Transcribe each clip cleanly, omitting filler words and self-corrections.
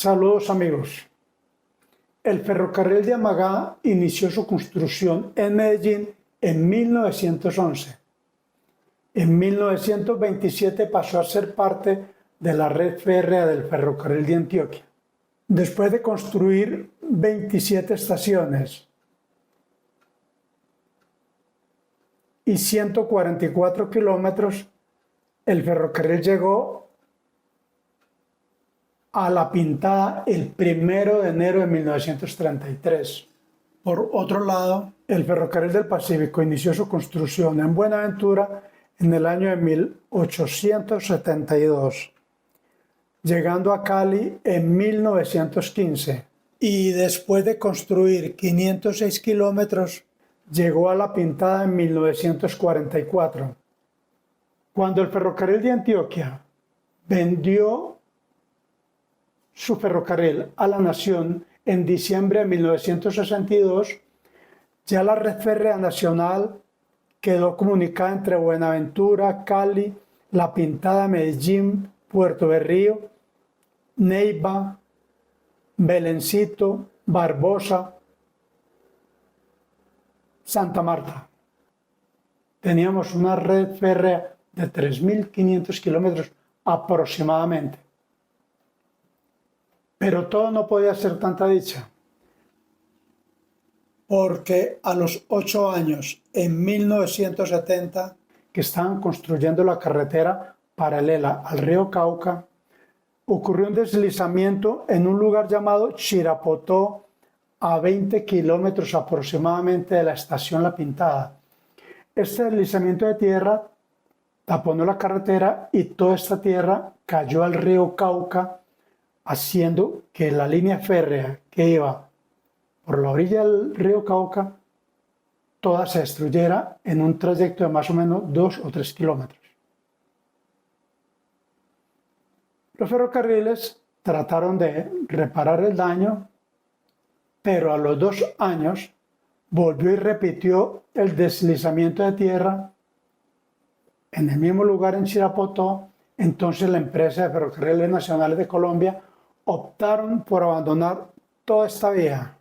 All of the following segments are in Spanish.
Saludos amigos. El ferrocarril de Amagá inició su construcción en Medellín en 1911. En 1927 pasó a ser parte de la red férrea del ferrocarril de Antioquia. Después de construir 27 estaciones y 144 kilómetros, el ferrocarril llegó a La Pintada el 1 de enero de 1933. Por otro lado, el Ferrocarril del Pacífico inició su construcción en Buenaventura en el año de 1872, llegando a Cali en 1915, y después de construir 506 kilómetros, llegó a La Pintada en 1944. Cuando el Ferrocarril de Antioquia vendió su ferrocarril a la nación en diciembre de 1962, ya la red férrea nacional quedó comunicada entre Buenaventura, Cali, La Pintada, Medellín, Puerto Berrío, Neiva, Belencito, Barbosa, Santa Marta. Teníamos una red férrea de 3.500 kilómetros aproximadamente. Pero todo no podía ser tanta dicha, porque a los 8 años, en 1970, que estaban construyendo la carretera paralela al río Cauca, ocurrió un deslizamiento en un lugar llamado Chirapotó, a 20 kilómetros aproximadamente de la estación La Pintada. Este deslizamiento de tierra taponó la carretera y toda esta tierra cayó al río Cauca, haciendo que la línea férrea que iba por la orilla del río Cauca toda se destruyera en un trayecto de más o menos 2 o 3 kilómetros. Los ferrocarriles trataron de reparar el daño, pero a los 2 años volvió y repitió el deslizamiento de tierra en el mismo lugar en Chirapotó. Entonces la empresa de Ferrocarriles Nacionales de Colombia optaron por abandonar toda esta vía.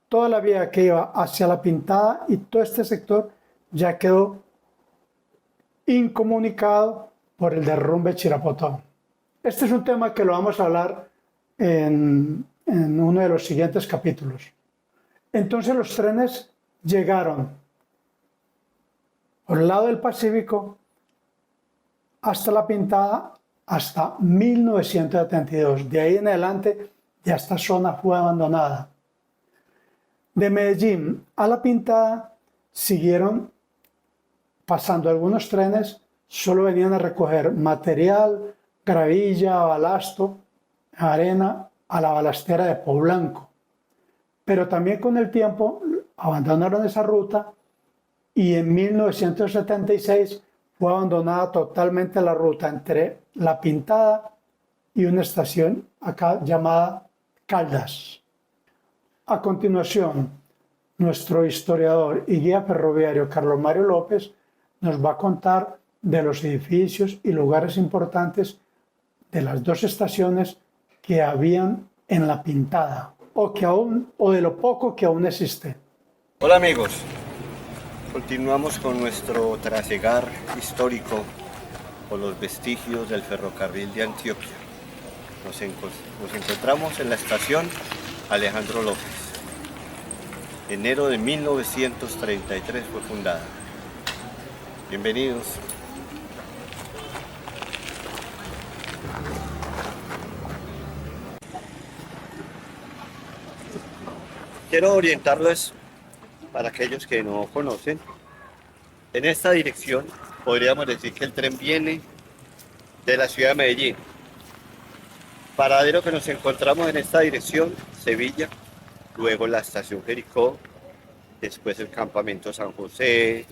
Toda la vía que iba hacia La Pintada y todo este sector ya quedó incomunicado por el derrumbe de Chirapotó. Este es un tema que lo vamos a hablar en uno de los siguientes capítulos. Entonces los trenes llegaron por el lado del Pacífico hasta La Pintada hasta 1972. De ahí en adelante ya esta zona fue abandonada. De Medellín a La Pintada siguieron pasando algunos trenes, solo venían a recoger material, gravilla, balasto, arena a la balastera de Poblanco. Pero también con el tiempo abandonaron esa ruta y en 1976 fue abandonada totalmente la ruta entre La Pintada y una estación acá llamada Caldas. A continuación, nuestro historiador y guía ferroviario Carlos Mario López nos va a contar de los edificios y lugares importantes de las 2 estaciones que habían en La Pintada, o de lo poco que aún existe. Hola amigos, continuamos con nuestro trasegar histórico por los vestigios del ferrocarril de Antioquia. Nos encontramos en la estación Alejandro López. Enero de 1933 fue fundada. Bienvenidos. Quiero orientarlos para aquellos que no conocen. En esta dirección podríamos decir que el tren viene de la ciudad de Medellín. Paradero que nos encontramos en esta dirección, Sevilla, luego la estación Jericó, después el campamento San José,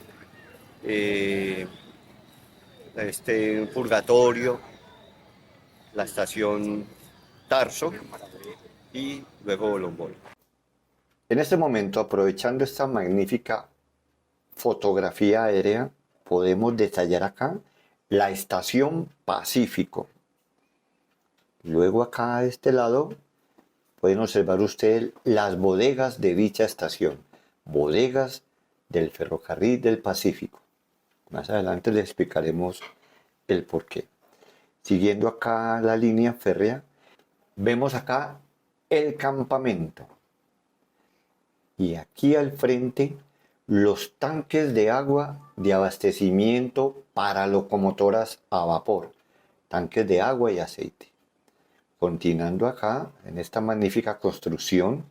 Purgatorio, la estación Tarso y luego Bolombolo. En este momento, aprovechando esta magnífica fotografía aérea, podemos detallar acá la estación Pacífico. Luego acá a este lado pueden observar ustedes las bodegas de dicha estación, bodegas del Ferrocarril del Pacífico. Más adelante les explicaremos el porqué. Siguiendo acá la línea férrea, vemos acá el campamento. Y aquí al frente, los tanques de agua de abastecimiento para locomotoras a vapor, tanques de agua y aceite. Continuando acá, en esta magnífica construcción,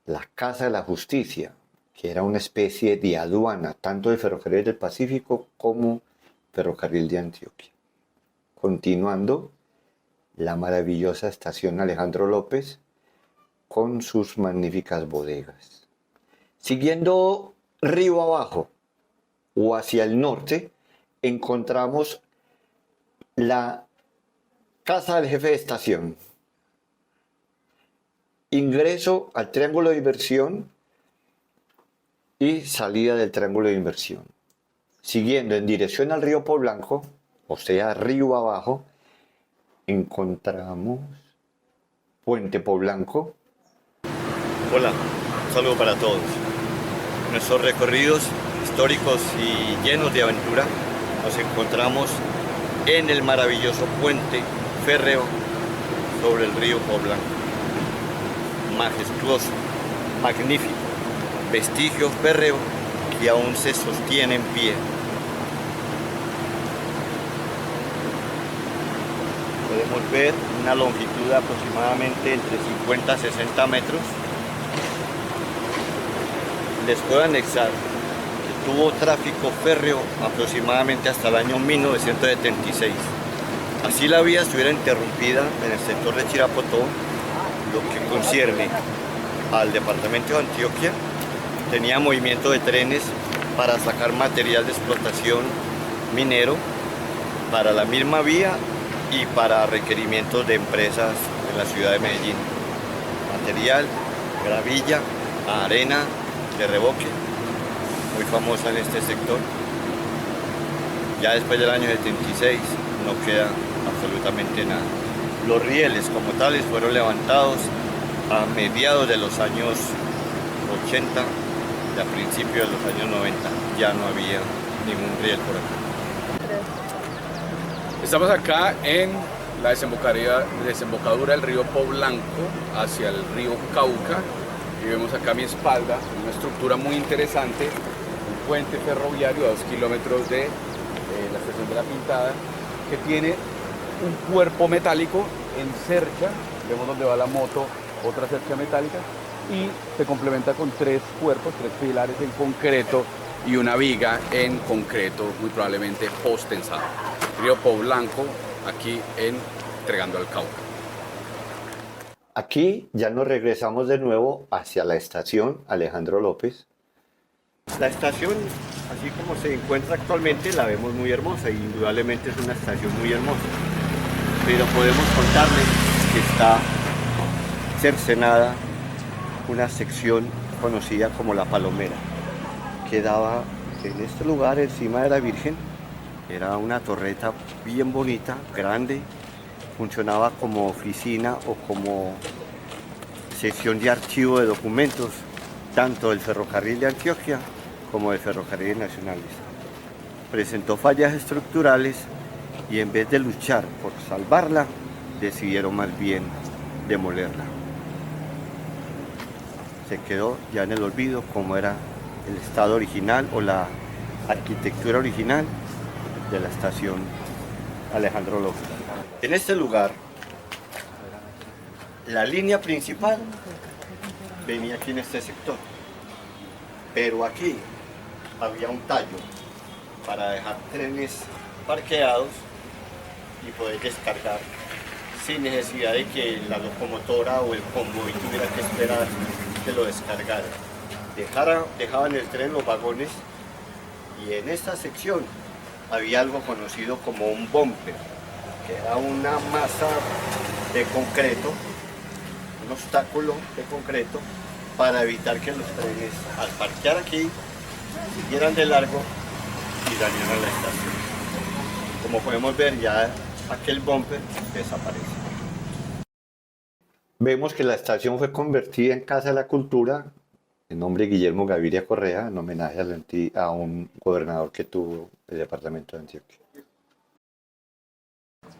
la Casa de la Justicia, que era una especie de aduana, tanto del Ferrocarril del Pacífico como Ferrocarril de Antioquia. Continuando, la maravillosa estación Alejandro López, con sus magníficas bodegas. Siguiendo río abajo o hacia el norte, encontramos la Casa del Jefe de Estación. Ingreso al triángulo de inversión y salida del triángulo de inversión. Siguiendo en dirección al río Poblanco, o sea, río abajo, encontramos Puente Poblanco. Hola, un saludo para todos. Nuestros recorridos históricos y llenos de aventura nos encontramos en el maravilloso puente férreo sobre el río Poblanco. Majestuoso, magnífico, vestigio férreo que aún se sostiene en pie. Podemos ver una longitud de aproximadamente entre 50 a 60 metros. Les puedo anexar que tuvo tráfico férreo aproximadamente hasta el año 1976. Así la vía estuviera interrumpida en el sector de Chirapotó, lo que concierne al departamento de Antioquia, tenía movimiento de trenes para sacar material de explotación minero para la misma vía y para requerimientos de empresas en la ciudad de Medellín. Material, gravilla, arena de revoque, muy famosa en este sector. Ya después del año 76 no queda absolutamente nada. Los rieles como tales fueron levantados a mediados de los años 80 y a principios de los años 90. Ya no había ningún riel por acá. Estamos acá en la desembocadura del río Poblanco hacia el río Cauca y vemos acá a mi espalda una estructura muy interesante, un puente ferroviario a 2 kilómetros de la estación de La Pintada, que tiene un cuerpo metálico en cerca, vemos donde va la moto, otra cerca metálica, y se complementa con 3 cuerpos, 3 pilares en concreto y una viga en concreto, muy probablemente post-tensado. Río Poblanco, aquí entregando al Cauca. Aquí ya nos regresamos de nuevo hacia la estación Alejandro López. La estación, así como se encuentra actualmente, la vemos muy hermosa y indudablemente es una estación muy hermosa. Pero podemos contarles que está cercenada una sección conocida como La Palomera, que daba en este lugar encima de la Virgen. Era una torreta bien bonita, grande, funcionaba como oficina o como sección de archivo de documentos, tanto del Ferrocarril de Antioquia como del Ferrocarril Nacionales. Presentó fallas estructurales y en vez de luchar por salvarla, decidieron más bien demolerla. Se quedó ya en el olvido como era el estado original o la arquitectura original de la estación Alejandro López. En este lugar, la línea principal venía aquí en este sector, pero aquí había un tallo para dejar trenes parqueados y poder descargar sin necesidad de que la locomotora o el convoy tuviera que esperar que lo descargara. Dejaban el tren los vagones y en esta sección había algo conocido como un bumper, que era una masa de concreto, un obstáculo de concreto para evitar que los trenes al parquear aquí siguieran de largo y dañaran la estación. Como podemos ver, ya aquel bumper desaparece. Vemos que la estación fue convertida en Casa de la Cultura, en nombre de Guillermo Gaviria Correa, en homenaje a un gobernador que tuvo el departamento de Antioquia.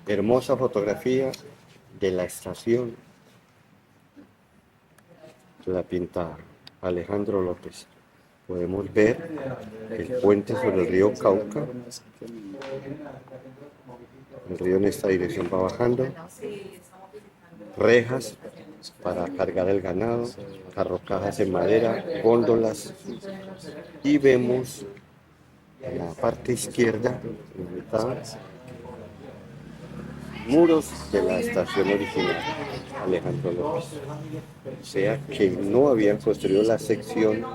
Hermosa fotografía de la estación, la pinta Alejandro López. Podemos ver el puente sobre el río Cauca. El río en esta dirección va bajando. Rejas para cargar el ganado, carrocajas en madera, góndolas. Y vemos en la parte izquierda, en la mitad, muros de la estación original, Alejandro López. O sea que no habían construido la sección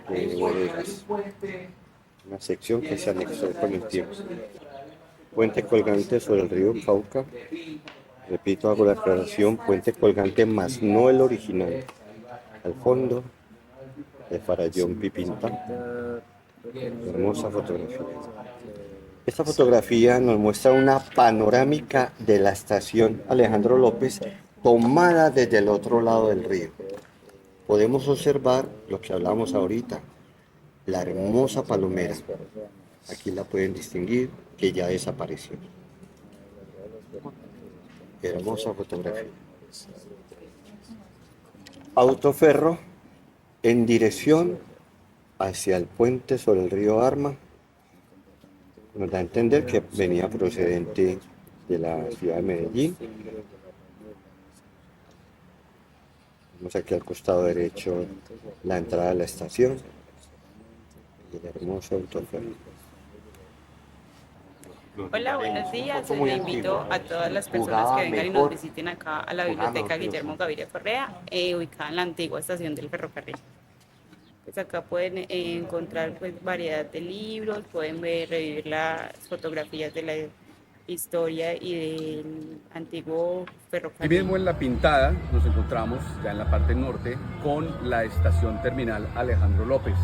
de bodegas, una sección que se anexó con el tiempo. Puente colgante sobre el río Cauca. Repito, hago la aclaración, puente colgante más no el original. Al fondo, de Farallón Pipinta. Hermosa fotografía. Esta fotografía nos muestra una panorámica de la estación Alejandro López tomada desde el otro lado del río. Podemos observar lo que hablamos ahorita, la hermosa palomera. Aquí la pueden distinguir, que ya desapareció. Hermosa fotografía. Autoferro en dirección hacia el puente sobre el río Arma. Nos da a entender que venía procedente de la ciudad de Medellín. Vemos aquí al costado derecho la entrada de la estación y el hermoso autoferro. Hola, buenos días. Le invito a todas las personas que vengan y nos visiten acá a la Biblioteca Guillermo Gaviria Correa, ubicada en la antigua estación del ferrocarril. Pues acá pueden encontrar pues, variedad de libros, pueden revivir las fotografías de la historia y del antiguo ferrocarril. Aquí mismo en La Pintada nos encontramos ya en la parte norte con la estación terminal Alejandro López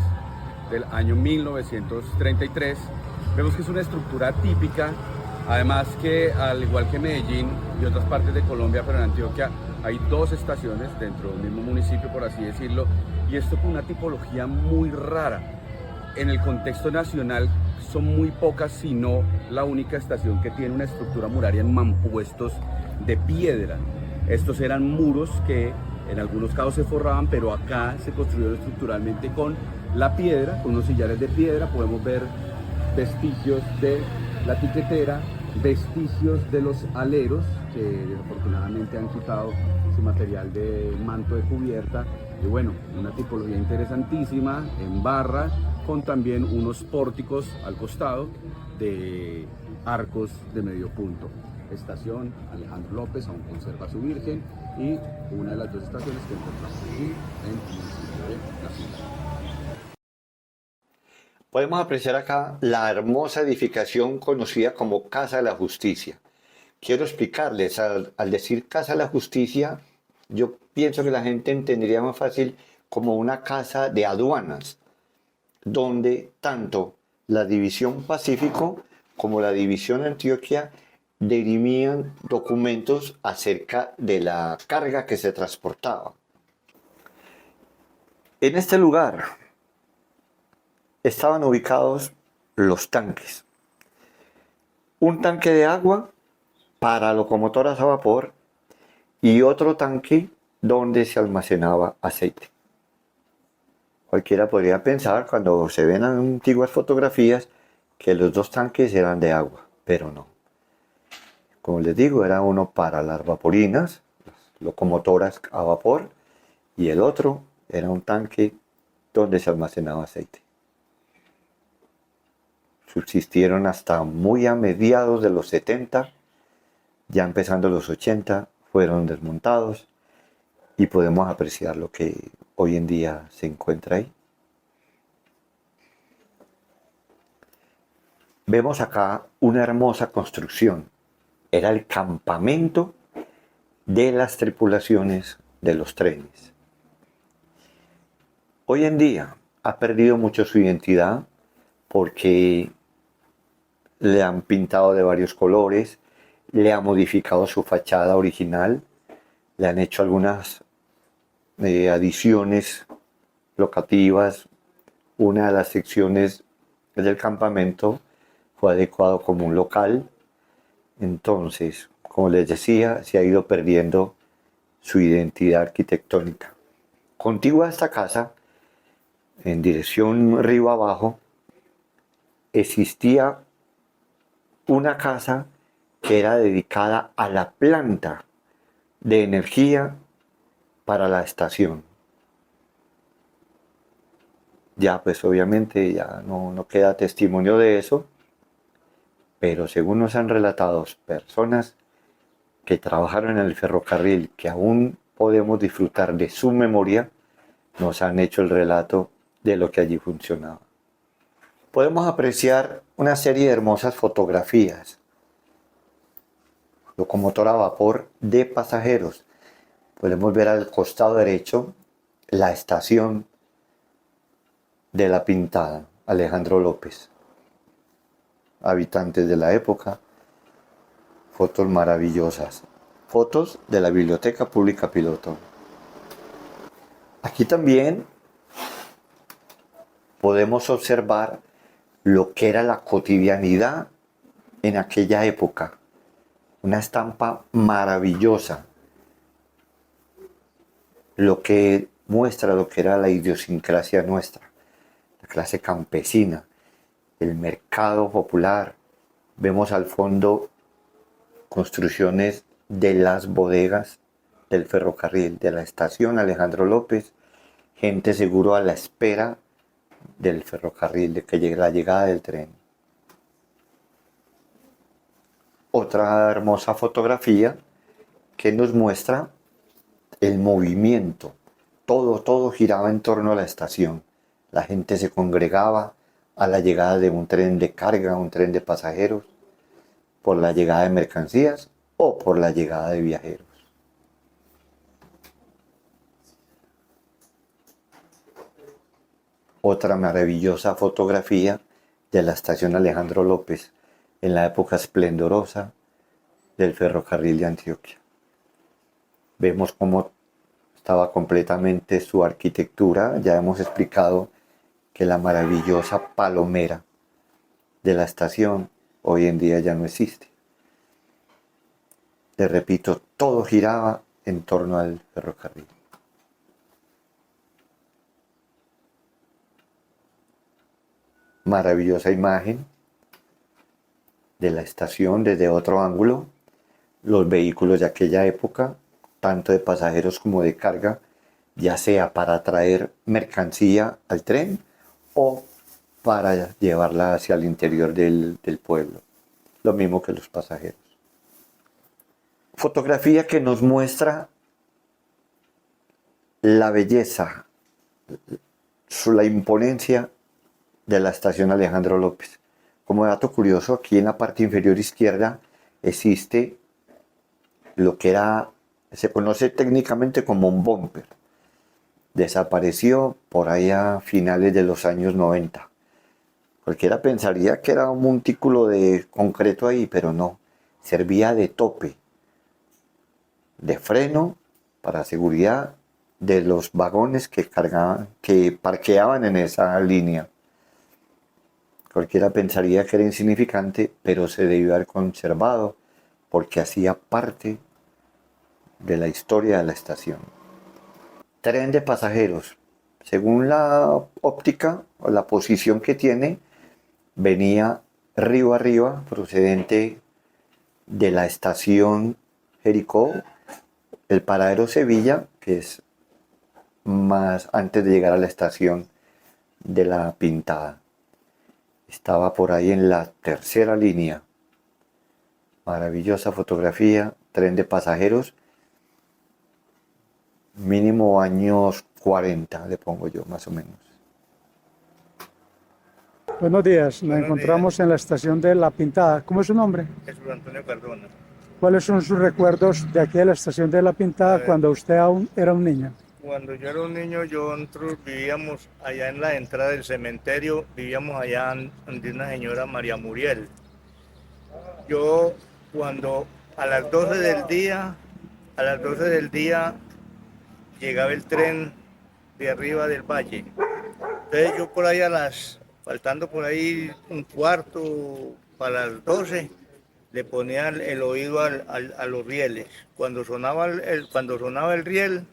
del año 1933. Vemos que es una estructura típica, además que al igual que Medellín y otras partes de Colombia, pero en Antioquia hay dos estaciones dentro del mismo municipio, por así decirlo, y esto con una tipología muy rara. En el contexto nacional son muy pocas, si no la única estación que tiene una estructura muraria en mampuestos de piedra. Estos eran muros que en algunos casos se forraban, pero acá se construyeron estructuralmente con la piedra, con unos sillares de piedra. Podemos ver vestigios de la tiquetera, vestigios de los aleros, que desafortunadamente han quitado su material de manto de cubierta. Y bueno, una tipología interesantísima en barra, con también unos pórticos al costado de arcos de medio punto. Estación Alejandro López aún conserva su Virgen y una de las dos estaciones que encontramos aquí en el municipio de La Ciudad. Podemos apreciar acá la hermosa edificación conocida como Casa de la Justicia. Quiero explicarles, al decir Casa de la Justicia, yo pienso que la gente entendería más fácil como una casa de aduanas, donde tanto la División Pacífico como la División Antioquia dirimían documentos acerca de la carga que se transportaba. En este lugar estaban ubicados los tanques. Un tanque de agua para locomotoras a vapor y otro tanque donde se almacenaba aceite. Cualquiera podría pensar cuando se ven antiguas fotografías que los dos tanques eran de agua, pero no. Como les digo, era uno para las vaporinas, las locomotoras a vapor, y el otro era un tanque donde se almacenaba aceite. Subsistieron hasta muy a mediados de los 70, ya empezando los 80, fueron desmontados y podemos apreciar lo que hoy en día se encuentra ahí. Vemos acá una hermosa construcción. Era el campamento de las tripulaciones de los trenes. Hoy en día ha perdido mucho su identidad porque le han pintado de varios colores, le han modificado su fachada original, le han hecho algunas adiciones locativas. Una de las secciones del campamento fue adecuado como un local. Entonces, como les decía, se ha ido perdiendo su identidad arquitectónica. Contigua a esta casa, en dirección río abajo, existía una casa que era dedicada a la planta de energía para la estación. Ya pues obviamente ya no queda testimonio de eso, pero según nos han relatado personas que trabajaron en el ferrocarril, que aún podemos disfrutar de su memoria, nos han hecho el relato de lo que allí funcionaba. Podemos apreciar una serie de hermosas fotografías. Locomotora a vapor de pasajeros. Podemos ver al costado derecho la estación de La Pintada, Alejandro López. Habitantes de la época, fotos maravillosas. Fotos de la Biblioteca Pública Piloto. Aquí también podemos observar lo que era la cotidianidad en aquella época. Una estampa maravillosa, lo que muestra lo que era la idiosincrasia nuestra, la clase campesina, el mercado popular. Vemos al fondo construcciones de las bodegas del ferrocarril, de la estación Alejandro López, gente seguro a la espera del ferrocarril, de que llegue la llegada del tren. Otra hermosa fotografía que nos muestra el movimiento. Todo giraba en torno a la estación. La gente se congregaba a la llegada de un tren de carga, un tren de pasajeros, por la llegada de mercancías o por la llegada de viajeros. Otra maravillosa fotografía de la estación Alejandro López en la época esplendorosa del ferrocarril de Antioquia. Vemos cómo estaba completamente su arquitectura. Ya hemos explicado que la maravillosa palomera de la estación hoy en día ya no existe. Les repito, todo giraba en torno al ferrocarril. Maravillosa imagen de la estación desde otro ángulo. Los vehículos de aquella época, tanto de pasajeros como de carga, ya sea para traer mercancía al tren o para llevarla hacia el interior del pueblo. Lo mismo que los pasajeros. Fotografía que nos muestra la belleza, la imponencia de la estación Alejandro López. Como dato curioso, aquí en la parte inferior izquierda existe lo que se conoce técnicamente como un bumper. Desapareció por ahí a finales de los años 90. Cualquiera pensaría que era un montículo de concreto ahí, pero no. Servía de tope, de freno para seguridad de los vagones que parqueaban en esa línea. Cualquiera pensaría que era insignificante, pero se debió haber conservado porque hacía parte de la historia de la estación. Tren de pasajeros. Según la óptica o la posición que tiene, venía río arriba, procedente de la estación Jericó, el paradero Sevilla, que es más antes de llegar a la estación de La Pintada. Estaba por ahí en la tercera línea. Maravillosa fotografía, tren de pasajeros. Mínimo años 40, le pongo yo, más o menos. Buenos días, nos encontramos en la estación de La Pintada. ¿Cómo es su nombre? Jesús Antonio Cardona. ¿Cuáles son sus recuerdos de aquí de la estación de La Pintada cuando usted aún era un niño? Cuando yo era un niño, nosotros vivíamos allá en la entrada del cementerio, vivíamos allá donde una señora María Muriel. Yo cuando a las 12 del día a las 12 del día llegaba el tren de arriba del valle. Entonces yo por ahí faltando por ahí un cuarto para las 12, le ponía el oído a los rieles. Cuando sonaba el riel,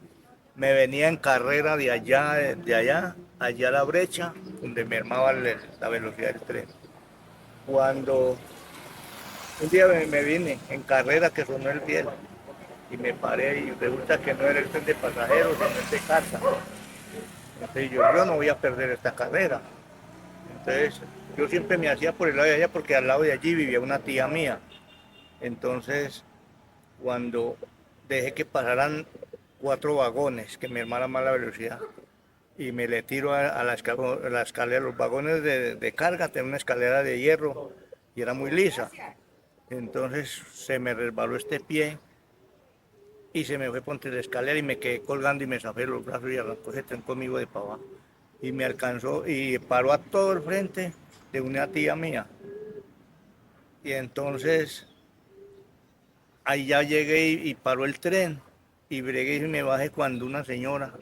me venía en carrera allá a la brecha, donde me armaba la velocidad del tren. Cuando un día me vine en carrera que sonó el riel y me paré y resulta que no era el tren de pasajeros, sino el de carga. Entonces yo no voy a perder esta carrera. Entonces yo siempre me hacía por el lado de allá porque al lado de allí vivía una tía mía. Entonces cuando dejé que pasaran 4 vagones que me armaran más la velocidad y me le tiro a la escalera, los vagones de carga tenían una escalera de hierro y era muy lisa. Entonces se me resbaló este pie y se me fue por entre la escalera y me quedé colgando y me zafé los brazos y arrancó ese tren conmigo de para abajo. Y me alcanzó y paró a todo el frente de una tía mía. Y entonces ahí ya llegué y paró el tren y bregué y me bajé cuando una señora,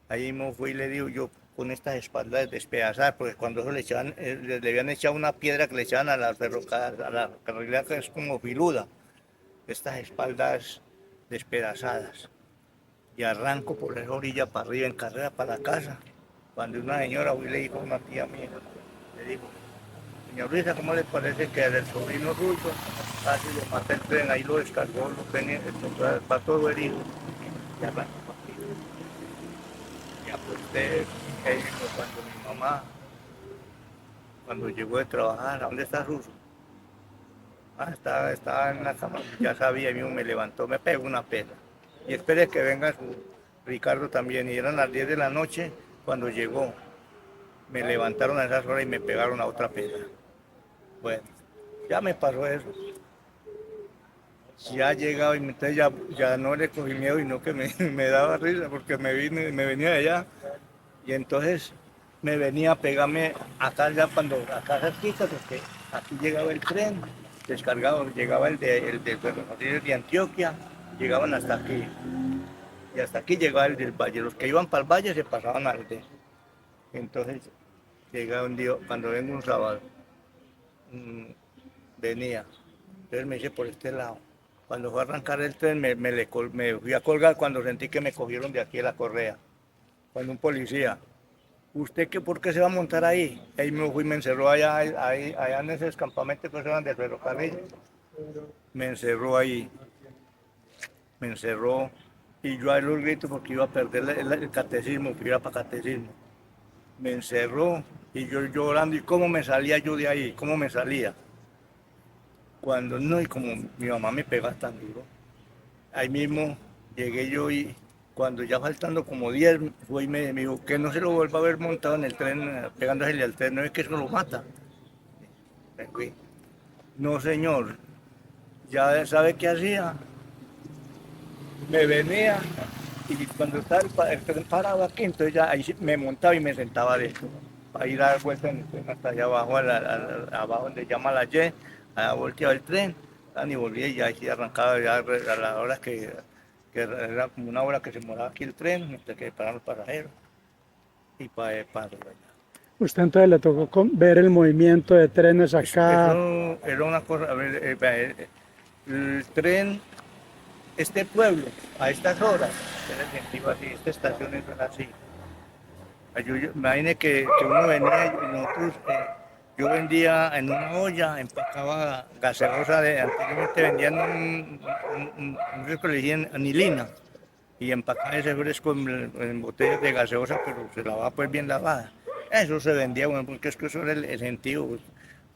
ahí mismo fui y le digo yo con estas espaldas despedazadas, porque cuando eso le habían echado una piedra que le echaban a la carrilera que es como filuda, estas espaldas despedazadas. Y arranco por esa orilla para arriba en carrera para la casa, cuando una señora hoy le dijo a una tía mía, le dijo, señor Luisa, ¿cómo le parece que el sobrino suyo casi le mata el tren? Ahí lo descargó, va todo herido. Y arrancó para arriba. Y aposté, cuando mi mamá, cuando llegó de trabajar, ¿a dónde está Suso? Estaba en la cama, ya sabía, mismo me levantó, me pegó una pela. Y espere que venga Ricardo también. Y eran las 10 de la noche cuando llegó. Me levantaron a esas horas y me pegaron a otra pela. Bueno, ya me pasó eso. Ya llegaba y entonces ya no le cogí miedo, sino que me daba risa porque me venía de allá. Y entonces me venía a pegarme acá ya acá cerquita, porque aquí llegaba el tren descargado, llegaba el del ferrocarril de Antioquia, llegaban hasta aquí. Y hasta aquí llegaba el del valle. Los que iban para el valle se pasaban al de. Entonces llegaba un día, cuando vengo un sábado, venía. Entonces me hice por este lado. Cuando fue a arrancar el tren, me fui a colgar cuando sentí que me cogieron de aquí de la correa. Cuando un policía, ¿usted por qué se va a montar ahí? Ahí me fui y me encerró allá en ese campamento que eran del ferrocarril. Me encerró ahí. Me encerró. Y yo a los gritos porque iba a perder el catecismo, que iba para catecismo. Me encerró y yo llorando. ¿Y cómo me salía yo de ahí? ¿Cómo me salía? Cuando no, y como mi mamá me pega tan duro, ahí mismo llegué yo y cuando ya faltando como 10, fue y me dijo que no se lo vuelva a ver montado en el tren, pegándosele al tren, no es que eso lo mata. Me fui. No, señor, ya sabe qué hacía. Me venía y cuando estaba el tren parado aquí, entonces ya ahí me montaba y me sentaba adentro para ir a dar vueltas en el tren hasta allá abajo, abajo donde llama la Y, a volteaba el tren, y volvía y ya así arrancaba ya a la hora que era como una hora que se moraba aquí el tren, mientras que paraban los pasajeros y para allá. Usted entonces le tocó ver el movimiento de trenes acá. Eso era una cosa, a ver, el tren, este pueblo, a estas horas, era el sentido así, esta estación es así. Imagine que uno venía y nosotros, yo vendía en una olla, empacaba gaseosa, anteriormente vendían un fresco, le decían anilina, y empacaba ese fresco en botellas de gaseosa, pero se lavaba pues bien lavada. Eso se vendía, bueno, porque es que eso era el sentido.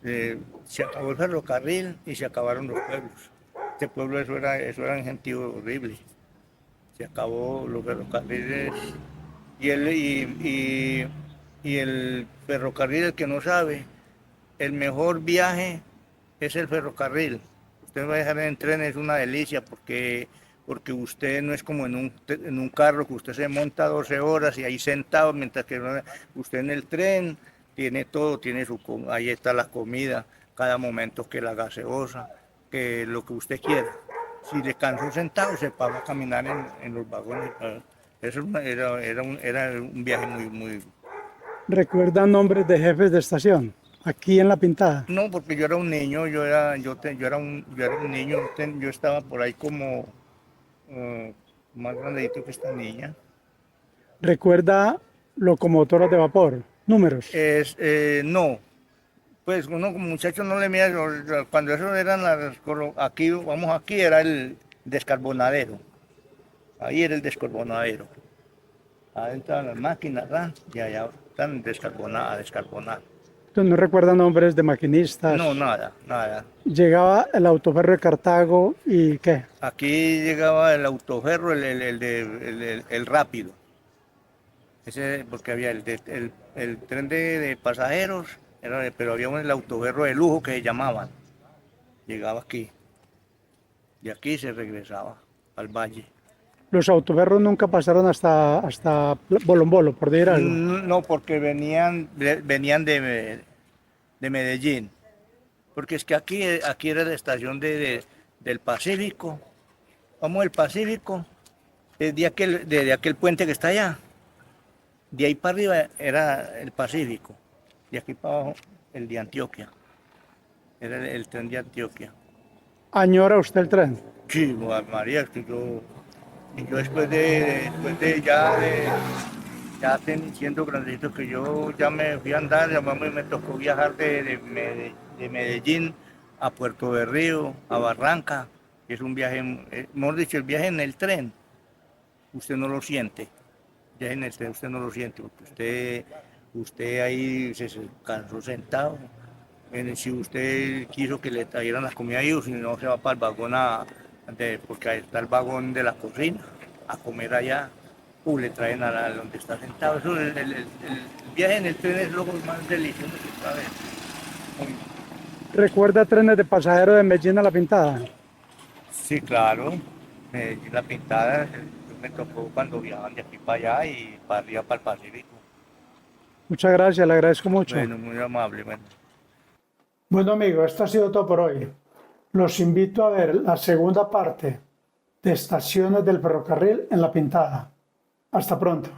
Se acabó el ferrocarril y se acabaron los pueblos. Este pueblo eso era un sentido horrible. Se acabó los ferrocarriles y el ferrocarril, el que no sabe, el mejor viaje es el ferrocarril. Usted va a dejar en tren, es una delicia porque usted no es como en un carro que usted se monta 12 horas y ahí sentado, mientras que usted en el tren tiene todo, ahí está la comida, cada momento que la gaseosa, que lo que usted quiera. Si le cansó sentado, se paró a caminar en los vagones. Eso era un viaje muy... ¿Recuerda nombres de jefes de estación aquí en La Pintada? No, porque yo era un niño, yo era un niño, yo estaba por ahí como más grandito que esta niña. ¿Recuerda locomotoras de vapor? ¿Números? No, pues uno como muchacho no le mira, cuando eso eran aquí era el descarbonadero, ahí era el descarbonadero, adentro de las máquinas, ¿verdad? Y allá están a descarbonar. Entonces, ¿no recuerda nombres de maquinistas? No, nada. Llegaba el autoferro de Cartago y ¿qué? Aquí llegaba el autoferro, el rápido. Ese, porque había el tren de pasajeros, pero había el autoferro de lujo que se llamaban. Llegaba aquí. Y aquí se regresaba al valle. Los autoferros nunca pasaron hasta Bolombolo, por decir algo. No, porque venían de Medellín. Porque es que aquí era la estación del Pacífico. Vamos del Pacífico, desde aquel puente que está allá. De ahí para arriba era el Pacífico. De aquí para abajo el de Antioquia. Era el tren de Antioquia. ¿Añora usted el tren? Sí, María, es que yo después siendo grandecito, que yo ya me fui a andar, ya me tocó viajar de Medellín a Puerto de Río, a Barranca, que es un viaje, mejor dicho, el viaje en el tren, usted no lo siente. Ya en el tren usted no lo siente, porque usted ahí se cansó sentado. Si usted quiso que le trajeran la comida ahí, o si no se va para el vagón porque ahí está el vagón de la cocina, a comer allá, le traen a donde está sentado. Eso, el viaje en el tren es lo más delicioso que puede haber. ¿Recuerda trenes de pasajeros de Medellín a La Pintada? Sí, claro. Medellín, La Pintada, me tocó cuando viajaban de aquí para allá y para arriba, para el Pacífico. Muchas gracias, le agradezco mucho. Bueno, muy amable. Bueno, amigos, esto ha sido todo por hoy. Los invito a ver la segunda parte de Estaciones del Ferrocarril en La Pintada. Hasta pronto.